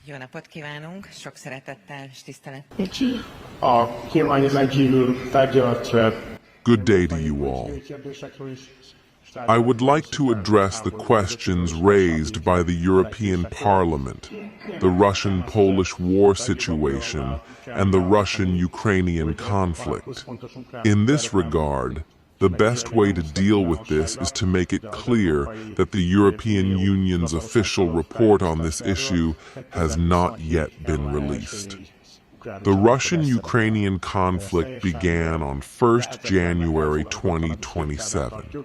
Jó napot kívánunk, sok szeretettel és tisztelettel. Good day to you all. I would like to address the questions raised by the European Parliament, the Russian-Polish war situation, and the Russian-Ukrainian conflict. In this regard, the best way to deal with this is to make it clear that the European Union's official report on this issue has not yet been released. The Russian-Ukrainian conflict began on 1st January 2027.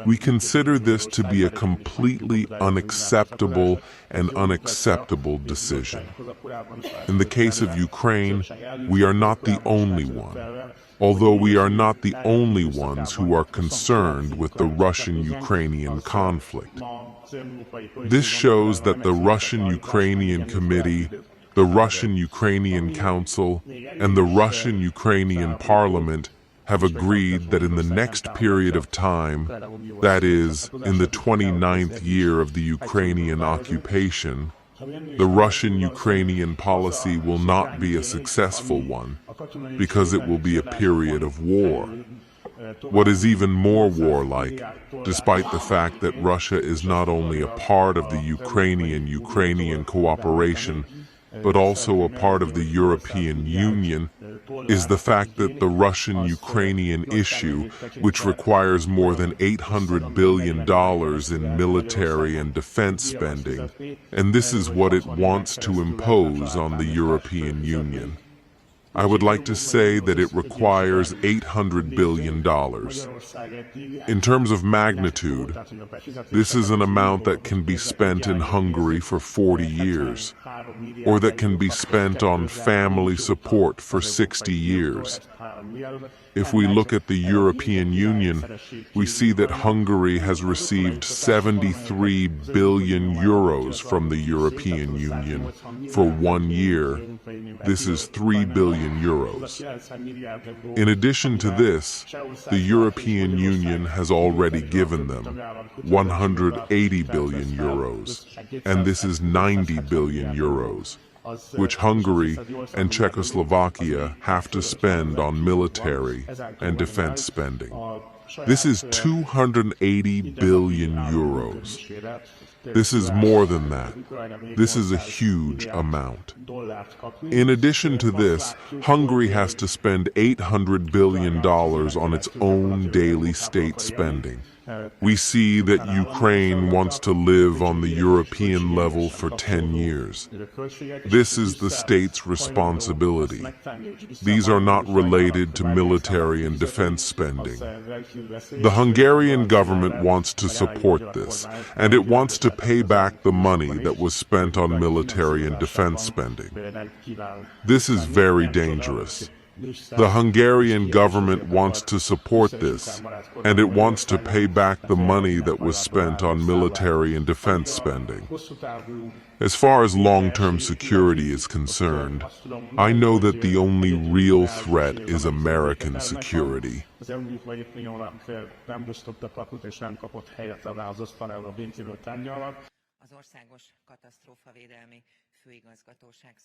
We consider this to be a completely unacceptable and unacceptable decision. In the case of Ukraine, we are not the only one, although we are not the only ones who are concerned with the Russian-Ukrainian conflict. This shows that the Russian-Ukrainian Committee, the Russian-Ukrainian Council, and the Russian-Ukrainian Parliament have agreed that in the next period of time, that is, in the 29th year of the Ukrainian occupation, the Russian-Ukrainian policy will not be a successful one, because it will be a period of war. What is even more warlike, despite the fact that Russia is not only a part of the Ukrainian cooperation, but also a part of the European Union, is the fact that the Russian-Ukrainian issue, which requires more than $800 billion in military and defense spending, and this is what it wants to impose on the European Union. I would like to say that it requires $800 billion. In terms of magnitude, this is an amount that can be spent in Hungary for 40 years, or that can be spent on family support for 60 years. If we look at the European Union, we see that Hungary has received 73 billion euros from the European Union for 1 year. This is 3 billion euros. In addition to this, the European Union has already given them 180 billion euros, and this is 90 billion euros, which Hungary and Czechoslovakia have to spend on military and defense spending. This is 280 billion euros. This is more than that. This is a huge amount. In addition to this, Hungary has to spend $800 billion on its own daily state spending. We see that Ukraine wants to live on the European level for 10 years. This is the state's responsibility. These are not related to military and defense spending. The Hungarian government wants to support this, and it wants to pay back the money that was spent on military and defense spending. This is very dangerous. The Hungarian government wants to support this, and it wants to pay back the money that was spent on military and defense spending. As far as long-term security is concerned, I know that the only real threat is American security. Az Országos Katasztrófavédelmi Főigazgatóság